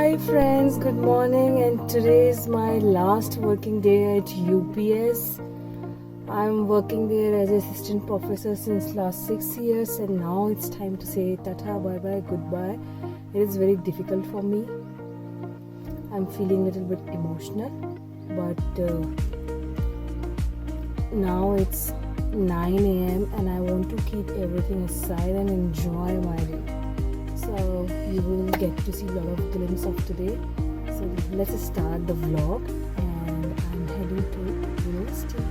Hi friends, good morning, and today is my last working day at UPS. I'm working there as assistant professor since last 6 years, and now it's time to say tata, bye bye, goodbye. It is very difficult for me. I'm feeling a little bit emotional, but now it's 9 a.m. and I want to keep everything aside and enjoy my day. So you will get to see a lot of glimpse of today. So let's start the vlog and I'm heading to university.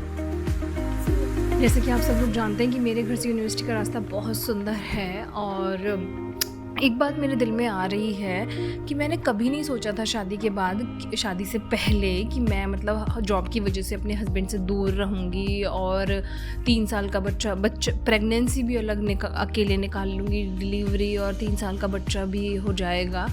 जैसे कि आप सब लोग जानते हैं कि मेरे घर से यूनिवर्सिटी का रास्ता बहुत सुंदर है और एक बात मेरे दिल में आ रही है कि मैंने कभी नहीं सोचा था शादी के बाद, शादी से पहले, कि मैं मतलब जॉब की वजह से अपने हस्बैंड से दूर रहूँगी और 3 साल का बच्चा प्रेगनेंसी भी अलग अकेले निकाल लूँगी, डिलीवरी और 3 साल का बच्चा भी हो जाएगा।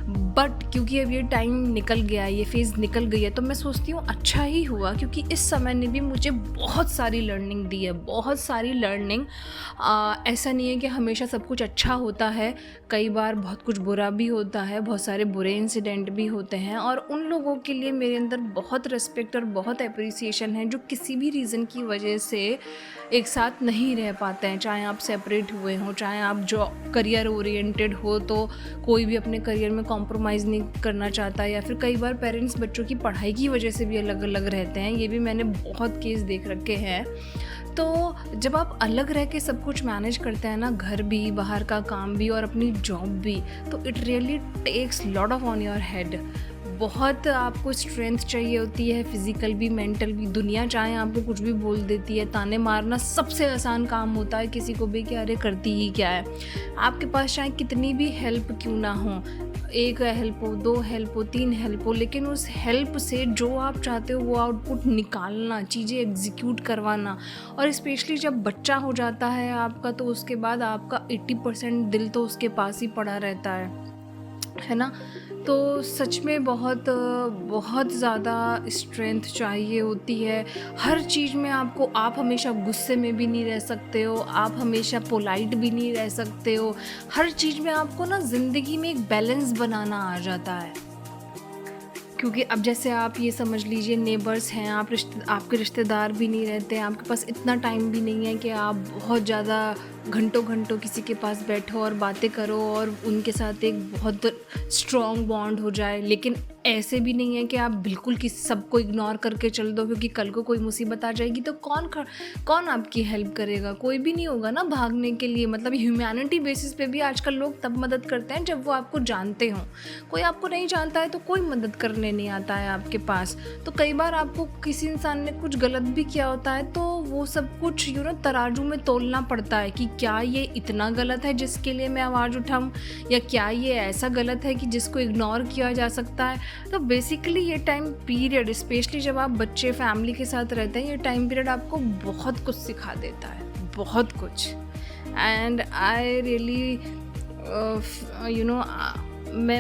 बट क्योंकि अब ये टाइम निकल गया, ये फेज़ निकल गई है, तो मैं सोचती हूँ अच्छा ही हुआ, क्योंकि इस समय ने भी मुझे बहुत सारी लर्निंग दी है, बहुत सारी लर्निंग। ऐसा नहीं है कि हमेशा सब कुछ अच्छा होता है, कई बार बहुत कुछ बुरा भी होता है, बहुत सारे बुरे इंसिडेंट भी होते हैं, और उन लोगों के लिए मेरे अंदर बहुत रिस्पेक्ट और बहुत अप्रिसिएशन है जो किसी भी रीज़न की वजह से एक साथ नहीं रह पाते हैं। चाहे आप सेपरेट हुए हों, चाहे आप जॉब करियर ओरिएंटेड हो, तो कोई भी अपने करियर में कॉम्प्रोमाइज़ नहीं करना चाहता, या फिर कई बार पेरेंट्स बच्चों की पढ़ाई की वजह से भी अलग अलग रहते हैं। ये भी मैंने बहुत केस देख रखे हैं। तो जब आप अलग रह के सब कुछ मैनेज करते हैं ना, घर भी, बाहर का काम भी और अपनी जॉब भी, तो it really takes lot of on your head. बहुत आपको स्ट्रेंथ चाहिए होती है, फिज़िकल भी, मेंटल भी। दुनिया चाहे आपको कुछ भी बोल देती है, ताने मारना सबसे आसान काम होता है किसी को भी, कि अरे करती ही क्या है। आपके पास चाहे कितनी भी हेल्प क्यों ना हो, 1 हेल्प हो, 2 हेल्प हो, 3 हेल्प हो, लेकिन उस हेल्प से जो आप चाहते हो वो आउटपुट निकालना, चीज़ें एग्जीक्यूट करवाना। और स्पेशली जब बच्चा हो जाता है आपका, तो उसके बाद आपका 80% दिल तो उसके पास ही पड़ा रहता है ना। तो सच में बहुत बहुत ज़्यादा स्ट्रेंथ चाहिए होती है हर चीज़ में। आप हमेशा गुस्से में भी नहीं रह सकते हो, आप हमेशा पोलाइट भी नहीं रह सकते हो। हर चीज़ में आपको ना ज़िंदगी में एक बैलेंस बनाना आ जाता है। क्योंकि अब जैसे आप ये समझ लीजिए, नेबर्स हैं, आपके रिश्तेदार भी नहीं रहते हैं, आपके पास इतना टाइम भी नहीं है कि आप बहुत ज़्यादा घंटों घंटों किसी के पास बैठो और बातें करो और उनके साथ एक बहुत स्ट्रॉन्ग बॉन्ड हो जाए। लेकिन ऐसे भी नहीं है कि आप बिल्कुल सबको इग्नोर करके चल दो, क्योंकि कल को कोई मुसीबत आ जाएगी तो कौन आपकी हेल्प करेगा? कोई भी नहीं होगा ना भागने के लिए। मतलब ह्यूमैनिटी बेसिस पे भी आजकल लोग तब मदद करते हैं जब वो आपको जानते हों। कोई आपको नहीं जानता है तो कोई मदद करने नहीं आता है आपके पास। तो कई बार आपको किसी इंसान ने कुछ गलत भी किया होता है, तो वो सब कुछ तराजू में तोलना पड़ता है कि क्या ये इतना गलत है जिसके लिए मैं आवाज़ उठाऊं, या क्या ये ऐसा गलत है कि जिसको इग्नोर किया जा सकता है। तो बेसिकली ये टाइम पीरियड, स्पेशली जब आप बच्चे फैमिली के साथ रहते हैं, ये टाइम पीरियड आपको बहुत कुछ सिखा देता है, बहुत कुछ। एंड आई रियली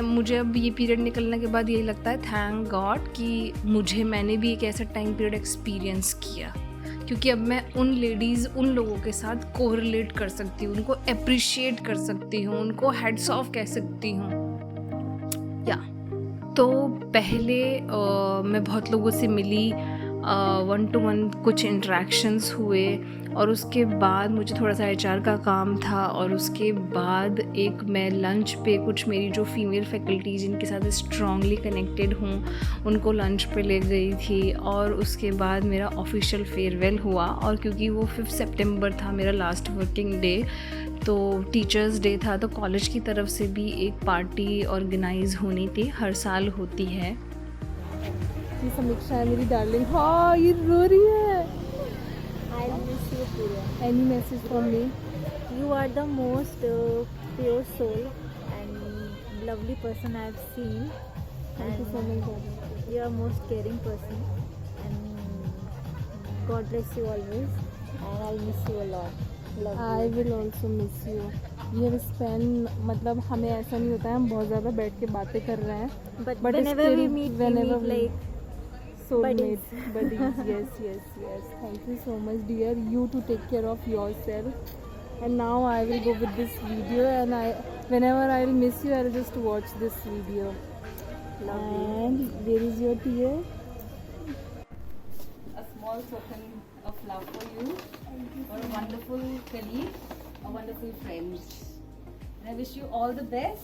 मुझे अब ये पीरियड निकलने के बाद यही लगता है, थैंक गॉड, कि मैंने भी एक ऐसा टाइम पीरियड एक्सपीरियंस किया, क्योंकि अब मैं उन लोगों के साथ कोरिलेट कर सकती हूँ, उनको अप्रिशिएट कर सकती हूँ, उनको हेड्स ऑफ कह सकती हूँ। तो पहले मैं बहुत लोगों से मिली, 1-to-1 कुछ इंटरेक्शंस हुए, और उसके बाद मुझे थोड़ा सा HR का काम था, और उसके बाद मैं लंच पे कुछ मेरी जो फीमेल फैकल्टी जिनके साथ स्ट्रांगली कनेक्टेड हूँ उनको लंच पे ले गई थी, और उसके बाद मेरा ऑफिशियल फेयरवेल हुआ। और क्योंकि वो 5 सितंबर था मेरा लास्ट वर्किंग डे, तो टीचर्स डे था, तो कॉलेज की तरफ से भी एक पार्टी ऑर्गेनाइज होनी थी, हर साल होती है। ये समीक्षा है मेरी डार्लिंग। हाँ, ये रो रही है। I miss you, Pooja. Any message from me? You are the most pure soul and lovely person I have seen. Thank you so much. You are most caring person, and God bless you always. And I'll miss you a lot. Love I you. will also miss you. We have spent, मतलब हमें ऐसा नहीं होता है हम बहुत ज़्यादा बैठ के बातें कर रहे हैं, But but whenever still, we meet, whenever we meet like soulmates, buddies. Yes. Thank you so much, dear. You to take care of yourself. And now I will go with this video, and whenever I'll miss you, I'll just watch this video. And where is your tear? A small token of love for you, for a wonderful colleague, a wonderful friend. And I wish you all the best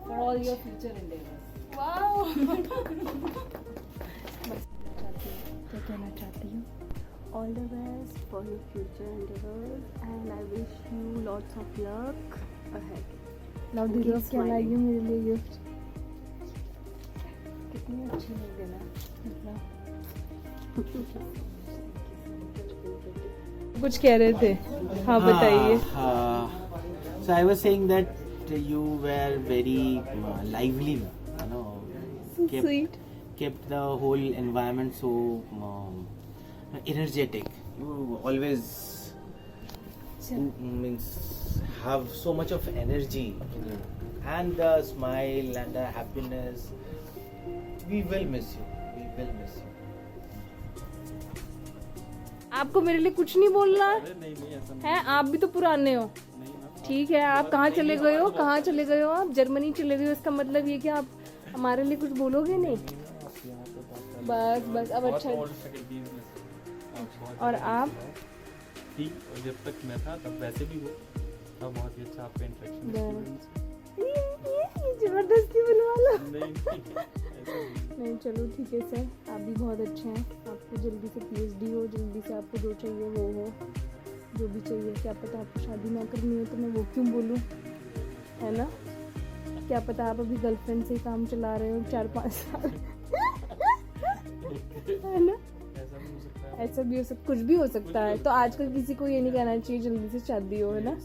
for all your future endeavors. Wow. क्या कहना चाहती हूँ? All the best for your future endeavors, and I wish you lots of luck ahead. Now deserve क्या लाएगी मेरे लिए gift? कितनी अच्छी लग रही है ना? कुछ कह रहे थे, हाँ बताइए. So I was saying that you were very lively, you know, So sweet. kept the whole environment so energetic. You always means have so much of energy in you, and the smile and the happiness. We will miss you. We will miss you. आपको मेरे लिए कुछ नहीं बोलना है? आप भी तो पुराने हो. ठीक है, आप कहाँ चले गए हो? कहाँ चले गए हो? आप जर्मनी चले गए हो. इसका मतलब ये कि आप हमारे लिए कुछ बोलोगे नहीं? बस अब अच्छा. और आप? ठीक, और जब तक मैं था तब वैसे भी वो तब बहुत ही अच्छा आपका इंटरेक्शन. जबरदस्ती बनवा लो. नहीं नहीं, चलो ठीक है सर, आप भी बहुत अच्छे हैं. आपको जल्दी से PhD हो, जल्दी से आपको जो चाहिए वो हो, जो भी चाहिए. क्या पता आपको शादी ना करनी हो तो मैं वो क्यों बोलूँ, है ना? क्या पता आप अभी गर्लफ्रेंड से ही काम चला रहे हो 4-5 साल. है ना? ऐसा भी हो सकता, कुछ भी हो सकता है. तो आजकल किसी को ये नहीं कहना चाहिए जल्दी से शादी हो, है ना?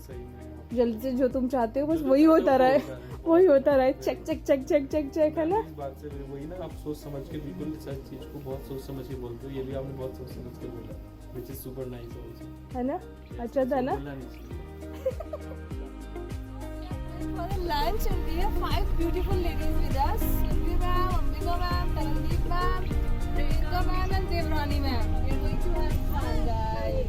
जल्दी से जो तुम चाहते हो बस वही होता रहे, वही होता रहे. Check check check check check check, है ना? इस बात से वही ना, आप सोच समझ के बिल्कुल सच चीज को बहुत सोच समझ के बोलते हो. ये भी आपने बहुत सोच समझ के बोला, which is super nice also. है ना? अच्छा था ना? Lunch and we have 5 beautiful ladies with us. Silvi ma'am, Ambika ma'am, Tarandeep ma'am, Priyanka ma'am and Devrani ma'am. We are going to have fun, guys.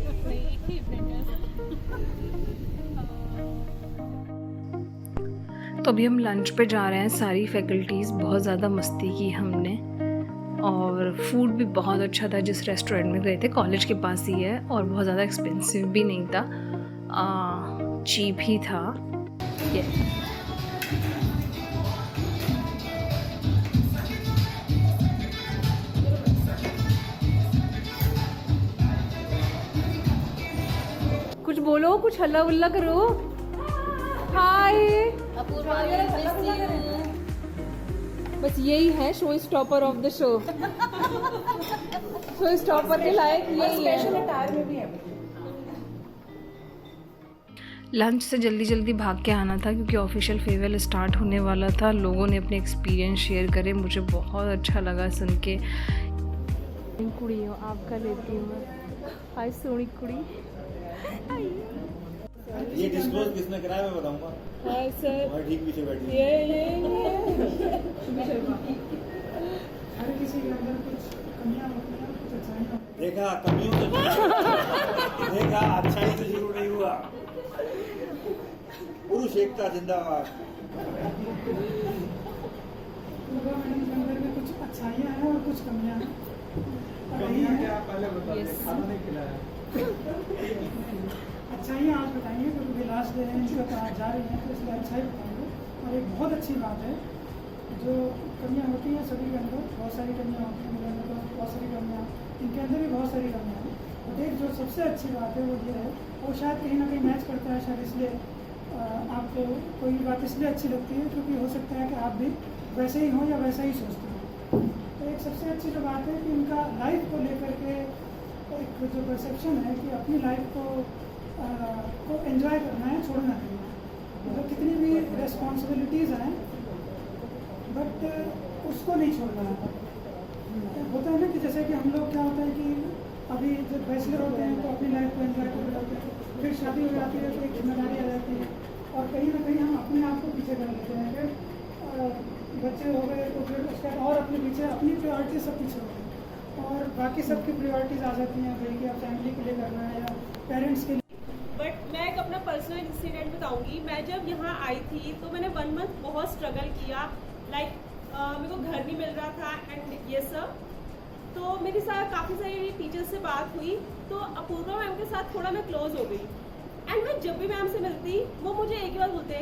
तो अभी हम lunch पे जा रहे हैं. सारी फैकल्टीज़, बहुत ज़्यादा मस्ती की हमने, और फूड भी बहुत अच्छा था. जिस रेस्टोरेंट में गए थे कॉलेज के पास ही है, और बहुत ज़्यादा एक्सपेंसिव भी नहीं था, चीप ही था. ये कुछ बोलो, कुछ हल्ला उल्ला करो. हाय. बस यही है show stopper of the show. Show stopper के लायक यही है. लंच से जल्दी जल्दी भाग के आना था क्योंकि ऑफिशियल फेयरवेल स्टार्ट होने वाला था. लोगों ने अपने एक्सपीरियंस शेयर करे, मुझे बहुत अच्छा लगा सुन के. कुड़ी हो, आपका लेती हूँ मैं. हाय सोनी कुड़ी. ये डिस्क्लोज किसने कराया मैं बताऊंगा. Hi sir. मैं ठीक पीछे बैठी. ये देखा कमियों से देखा अच्छाई से शुरू नहीं हुआ. पुरुष एकता जिंदाबाद. कुछ अच्छाइयाँ हैं और कुछ कमियाँ हैं. अच्छाइयाँ आज बताएंगे क्योंकि लास्ट डे है इनका, तो आज जा रही हैं तो इसलिए अच्छाई बताएंगे. और एक बहुत अच्छी बात है, जो कमियाँ होती हैं सभी के अंदर, बहुत सारी कमियाँ होती हैं, मेरे अंदर बहुत सारी कमियाँ, इनके अंदर भी बहुत सारी कमियाँ हैं. और एक जो सबसे अच्छी बात है वो ये है, वो शायद कहीं ना कहीं मैच करता है. शायद इसलिए आपको कोई बात इसलिए अच्छी लगती है क्योंकि हो सकता है कि आप भी वैसे ही हों या वैसा ही सोचते हो. तो एक सबसे अच्छी जो बात है कि इनका लाइफ को लेकर के एक जो परसेप्शन है कि अपनी लाइफ को एंजॉय करना है, छोड़ना नहीं है. मतलब कितनी भी रेस्पॉन्सिबिलिटीज़ हैं बट उसको नहीं छोड़ना है. होता है ना कि जैसे कि हम लोग क्या होता है कि अभी जब बैचलर होते हैं तो अपनी लाइफ को एंजॉय कर रहे होते हैं, फिर शादी हो जाती है तो एक जिम्मेदारी आ जाती है, और कहीं ना कहीं हम अपने आप को पीछे कर लेते हैं. फिर बच्चे हो गए तो फिर उसके बाद और अपने पीछे अपनी प्रायोरिटी सब पीछे हो गई, और बाकी सबकी प्रायोरिटीज़ आ जाती हैं भाई कि अब फैमिली के लिए करना है या पेरेंट्स के लिए. बट मैं एक अपना पर्सनल इंसिडेंट बताऊंगी. मैं जब यहाँ आई थी तो मैंने 1 मंथ बहुत स्ट्रगल किया. लाइक मेरे को घर नहीं मिल रहा था एंड ये सब। तो मेरी साथ काफ़ी सारी टीचर्स से बात हुई, तो अपूर्वा मैम के साथ थोड़ा मैं क्लोज हो गई। एंड मैं जब भी मैम से मिलती वो मुझे एक ही बात बोलते,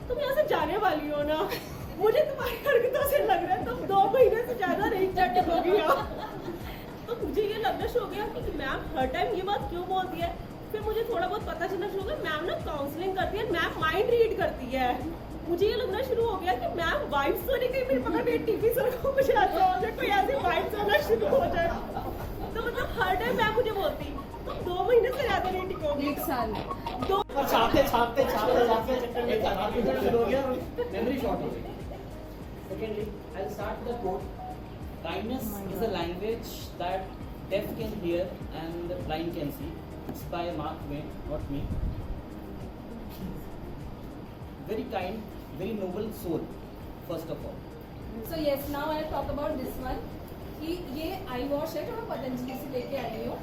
तुम यहाँ से जाने वाली हो ना, मुझे तुम्हारी हरकतों से लग रहा है तुम 2 महीने से ज़्यादा नहीं चट हो गई हो। तो मुझे ये लगना शुरू हो गया कि मैम हर टाइम ये बात क्यों बोलती है। फिर मुझे थोड़ा बहुत पता चलना शुरू हो गया, मैम ना काउंसलिंग करती है, मैम माइंड रीड करती है। मुझे ये लगना शुरू हो गया कि मैम वाइब्स तो नहीं कहीं मेरे पकड़ के टीवी सर को कुछ ऐसा हो जाए, कोई ऐसी वाइब्स आना शुरू हो जाए। तो मतलब हर टाइम मैम मुझे बोलती तुम 2 महीने से ज़्यादा नहीं टिकोगी। 1 साल छापते चक्कर में शुरू हो गया, मेमोरी शॉर्ट हो गई। Secondly, I'll start with a quote. Kindness is a language that deaf can hear and the blind can see. It's by Mark Twain, not me. Very kind, very noble soul, first of all. So yes, now I talk about this one कि ये आई wash है जो मैं पतंजलि से लेके आई हूँ।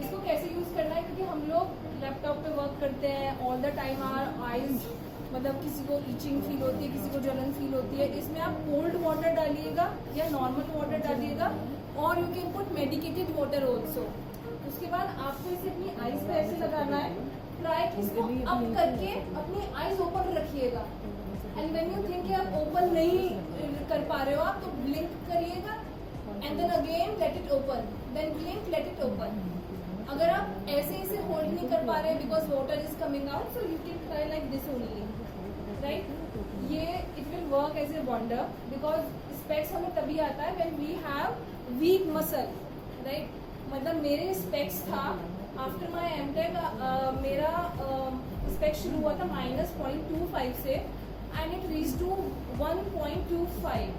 इसको कैसे यूज़ करना है, क्योंकि हम लोग लैपटॉप पे वर्क करते हैं all the time, our eyes मतलब किसी को ईचिंग फील होती है, किसी को जलन फील होती है। इसमें आप कोल्ड वाटर डालिएगा या नॉर्मल वाटर डालिएगा, और you can put medicated water also. उसके बाद आपको इसे अपनी आइज पे ऐसे लगाना है, ट्राई कि इसको अप करके अपनी आइज ओपन रखिएगा। एंड व्हेन यू थिंक कि आप ओपन नहीं कर पा रहे हो आप, तो ब्लिंक करिएगा and then again let it open, then blink, let it open. अगर आप ऐसे इसे होल्ड नहीं कर पा रहे because water is coming out, so you can try like this only, right. ये it will work as a wonder, because specs हमें तभी आता है when we have weak muscle, right. मतलब मेरे स्पेक्स था आफ्टर माई एमटेक, मेरा specs शुरू हुआ था -0.25 से and it reach to 1.25।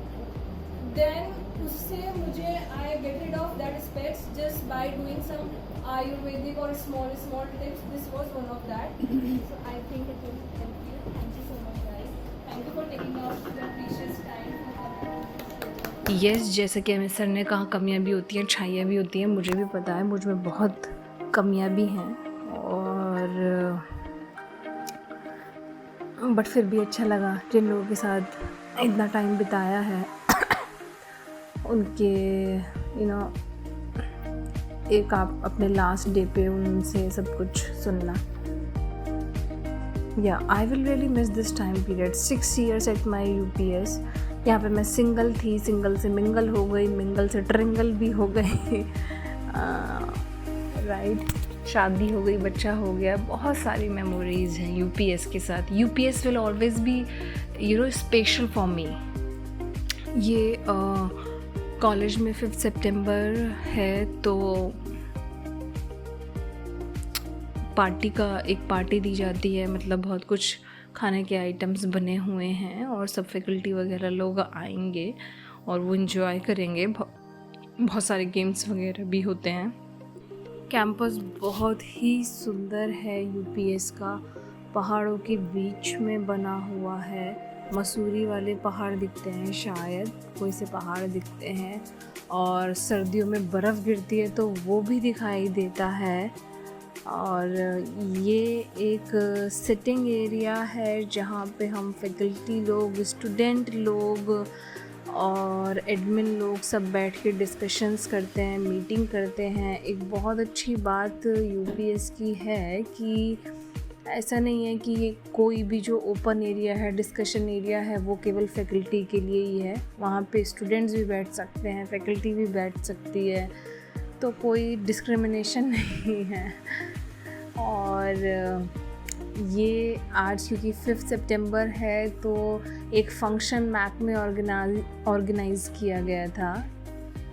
Then उससे मुझे I get rid of that specs just by doing some Ayurvedic और small tips. This was one of that, so I think it will help you. Thank you so much guys, thank you for taking out your precious time. Yes, जैसे कि Amit sir ने कहा, कमियां भी होती हैं, अच्छाइयाँ भी होती हैं। मुझे भी पता है मुझ में बहुत कमियां भी हैं, और बट फिर भी अच्छा लगा जिन लोगों के साथ इतना टाइम बिताया है उनके एक आप अपने लास्ट डे पे उनसे सब कुछ सुनना। या I will really miss this time period. 6 years at my UPS। यहाँ पे मैं सिंगल थी, सिंगल से मिंगल हो गई, मिंगल से ट्रिंगल भी हो गई, राइट। शादी हो गई, बच्चा हो गया, बहुत सारी मेमोरीज़ हैं UPS के साथ। UPS will always be special for me. ये कॉलेज में 5 सितंबर है, तो पार्टी दी जाती है, मतलब बहुत कुछ खाने के आइटम्स बने हुए हैं और सब फैकल्टी वगैरह लोग आएंगे और वो इन्जॉय करेंगे। बहुत सारे गेम्स वगैरह भी होते हैं। कैंपस बहुत ही सुंदर है UPS का, पहाड़ों के बीच में बना हुआ है। मसूरी वाले पहाड़ दिखते हैं, शायद कोई से पहाड़ दिखते हैं, और सर्दियों में बर्फ़ गिरती है तो वो भी दिखाई देता है। और ये एक सिटिंग एरिया है जहाँ पे हम फैकल्टी लोग, स्टूडेंट लोग और एडमिन लोग सब बैठ के डिस्कशंस करते हैं, मीटिंग करते हैं। एक बहुत अच्छी बात UPS की है कि ऐसा नहीं है कि ये कोई भी जो ओपन एरिया है, डिस्कशन एरिया है, वो केवल फैकल्टी के लिए ही है। वहाँ पे स्टूडेंट्स भी बैठ सकते हैं, फैकल्टी भी बैठ सकती है, तो कोई डिस्क्रिमिनेशन नहीं है। और ये आज क्योंकि 5 सितंबर है तो एक फ़ंक्शन मैक में ऑर्गेनाइज़ किया गया था,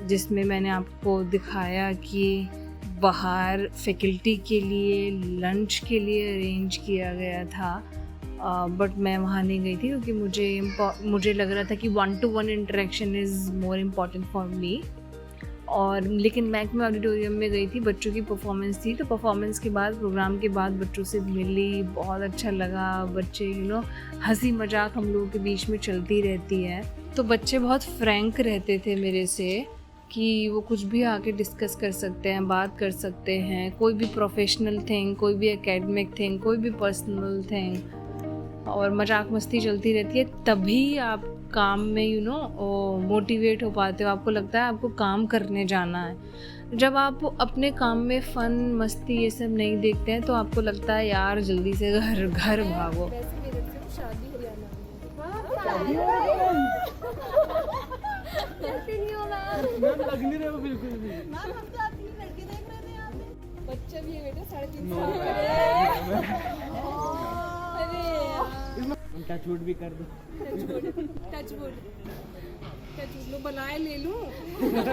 जिसमें मैंने आपको दिखाया कि बाहर फैकल्टी के लिए लंच के लिए अरेंज किया गया था। बट मैं वहाँ नहीं गई थी क्योंकि मुझे लग रहा था कि 1-to-1 interaction is more important for me. और लेकिन मैक में ऑडिटोरियम में गई थी, बच्चों की परफॉर्मेंस थी, तो परफॉर्मेंस के बाद, प्रोग्राम के बाद बच्चों से मिली, बहुत अच्छा लगा। बच्चे हंसी मजाक हम लोगों के बीच में चलती रहती है, तो बच्चे बहुत फ्रैंक रहते थे मेरे से कि वो कुछ भी आके डिस्कस कर सकते हैं, बात कर सकते हैं, कोई भी प्रोफेशनल थिंग, कोई भी एकेडमिक थिंग, कोई भी पर्सनल थिंग। और मजाक मस्ती चलती रहती है, तभी आप काम में मोटिवेट हो पाते हो। आपको लगता है आपको काम करने जाना है। जब आप अपने काम में फ़न मस्ती ये सब नहीं देखते हैं तो आपको लगता है यार जल्दी से घर भागो। बच्चा भी है बेटा 3.5 साल का। टच वुड भी कर दो। टच वुड लो, बलाए ले लूं।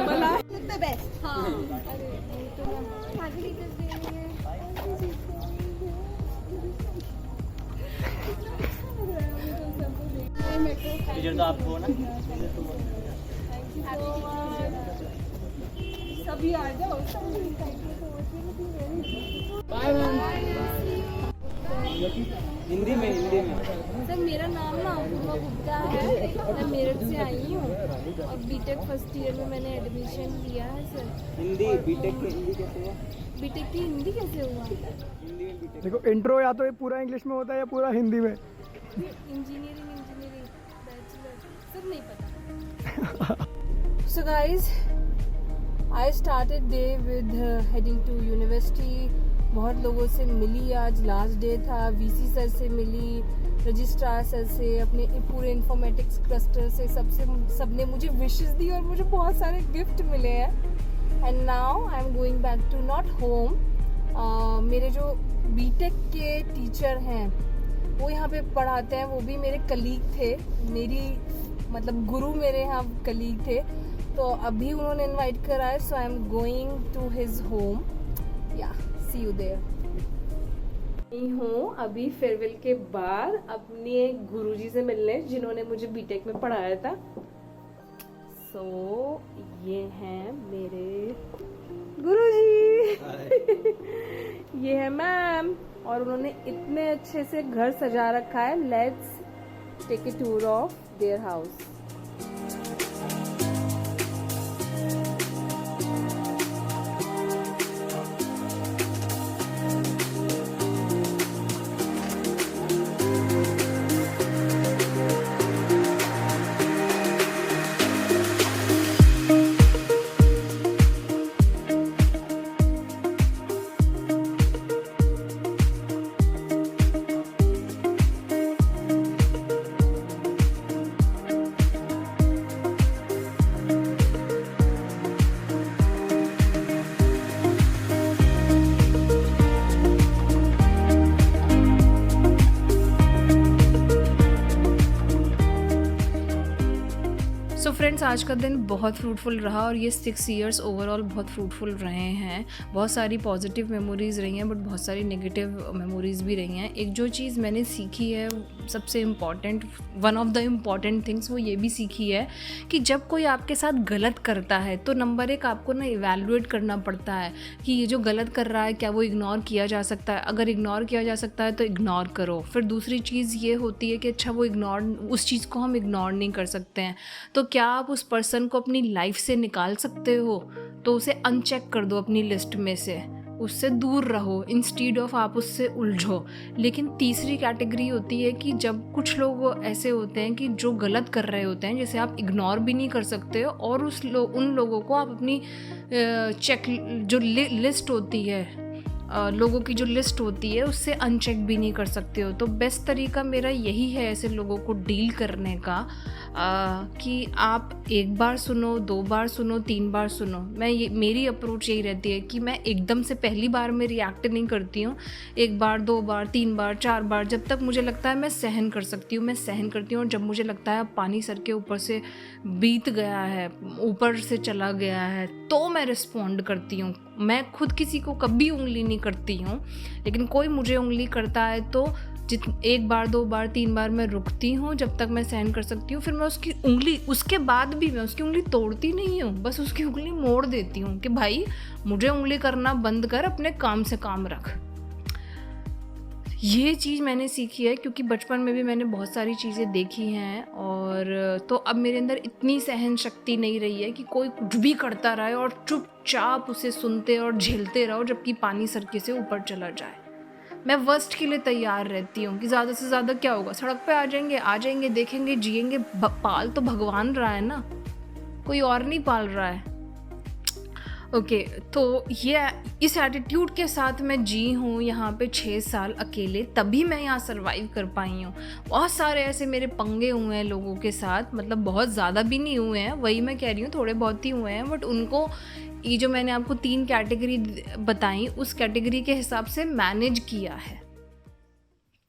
बलाए लगता बेस्ट। हाँ अरे तो ना आगे टीचर्स दे रही है। टीचर तो आप हो ना। सभी आ जाओ। हिंदी में सर मेरा नाम ना अपूर्वा गुप्ता है, मैं मेरठ से आई हूँ और बीटेक फर्स्ट ईयर में मैंने एडमिशन लिया है सर। हिंदी बीटेक में हिंदी कैसे हुआ? बीटेक की हिंदी कैसे हुआ? हिंदी में बीटेक। देखो इंट्रो या तो ये पूरा इंग्लिश में होता है या पूरा हिंदी में। इंजीनियरिंग बैचलर सर नहीं पता। So guys, I started day with heading to university। बहुत लोगों से मिली, आज लास्ट डे था। वीसी सर से मिली, रजिस्ट्रार सर से, अपने पूरे इंफॉर्मेटिक्स क्लस्टर से, सबने मुझे विशेस दी और मुझे बहुत सारे गिफ्ट मिले हैं। And now I am going back to not home. मेरे जो बीटेक के टीचर हैं वो यहाँ पे पढ़ाते हैं, वो भी मेरे कलीग थे, मेरी मतलब गुरु मेरे यहाँ कलीग थे। तो अभी उन्होंने इनवाइट करा है, so I am going to his home. Yeah see you there. हूँ अभी फेयरवेल के बाद अपने एक गुरुजी से मिलने जिन्होंने मुझे बीटेक में पढ़ाया था। सो ये हैं मेरे गुरुजी। ये है मैम और उन्होंने इतने अच्छे से घर सजा रखा है। Let's take a tour of their house. So friends, आज का दिन बहुत फ्रूटफुल रहा और ये 6 इयर्स ओवरऑल बहुत फ्रूटफुल रहे हैं। बहुत सारी पॉजिटिव मेमोरीज़ रही हैं बट बहुत सारी नेगेटिव मेमोरीज़ भी रही हैं। एक जो चीज़ मैंने सीखी है सबसे important, one of the important things, वो ये भी सीखी है कि जब कोई आपके साथ गलत करता है तो नंबर 1 आपको ना इवैल्यूएट करना पड़ता है कि ये जो गलत कर रहा है क्या वो इग्नोर किया जा सकता है। अगर इग्नोर किया जा सकता है तो इग्नोर करो। फिर दूसरी चीज़ ये होती है कि अच्छा वो उस चीज़ को हम इग्नोर नहीं कर सकते हैं, तो क्या आप उस पर्सन को अपनी लाइफ से निकाल सकते हो? तो उसे अनचेक कर दो अपनी लिस्ट में से, उससे दूर रहो इंस्टीड ऑफ आप उससे उलझो। लेकिन तीसरी कैटेगरी होती है कि जब कुछ लोग ऐसे होते हैं कि जो गलत कर रहे होते हैं, जैसे आप इग्नोर भी नहीं कर सकते हो और उन लोगों को आप अपनी लिस्ट होती है, लोगों की जो लिस्ट होती है उससे अनचेक भी नहीं कर सकते हो। तो बेस्ट तरीका मेरा यही है ऐसे लोगों को डील करने का कि आप 1 बार सुनो, 2 बार सुनो, 3 बार सुनो। मेरी अप्रोच यही रहती है कि मैं एकदम से पहली बार में रिएक्ट नहीं करती हूँ। 1 बार, 2 बार, 3 बार, 4 बार, जब तक मुझे लगता है मैं सहन कर सकती हूँ मैं सहन करती हूँ। और जब मुझे लगता है पानी सर के ऊपर से बीत गया है, ऊपर से चला गया है, तो मैं रिस्पॉन्ड करती हूँ। मैं खुद किसी को कभी उंगली नहीं करती हूँ, लेकिन कोई मुझे उंगली करता है तो 1 बार, 2 बार, 3 बार मैं रुकती हूँ जब तक मैं सहन कर सकती हूँ। फिर मैं उसके बाद भी मैं उसकी उंगली तोड़ती नहीं हूँ, बस उसकी उंगली मोड़ देती हूँ कि भाई मुझे उंगली करना बंद कर, अपने काम से काम रख। ये चीज़ मैंने सीखी है क्योंकि बचपन में भी मैंने बहुत सारी चीज़ें देखी हैं, और तो अब मेरे अंदर इतनी सहन शक्ति नहीं रही है कि कोई कुछ भी करता रहे और चुपचाप उसे सुनते और झेलते रहो जबकि पानी सरके से ऊपर चला जाए। मैं वर्स्ट के लिए तैयार रहती हूँ कि ज़्यादा से ज़्यादा क्या होगा, सड़क पे आ जाएंगे, देखेंगे, जिएंगे। पाल तो भगवान रहा है ना, कोई और नहीं पाल रहा है। ओके, तो ये इस एटीट्यूड के साथ मैं जी हूँ यहाँ पे 6 साल अकेले, तभी मैं यहाँ सर्वाइव कर पाई हूँ। बहुत सारे ऐसे मेरे पंगे हुए हैं लोगों के साथ, मतलब बहुत ज़्यादा भी नहीं हुए हैं, वही मैं कह रही हूँ, थोड़े बहुत ही हुए हैं, बट उनको ये जो मैंने आपको 3 कैटेगरी बताई उस कैटेगरी के हिसाब से मैनेज किया है।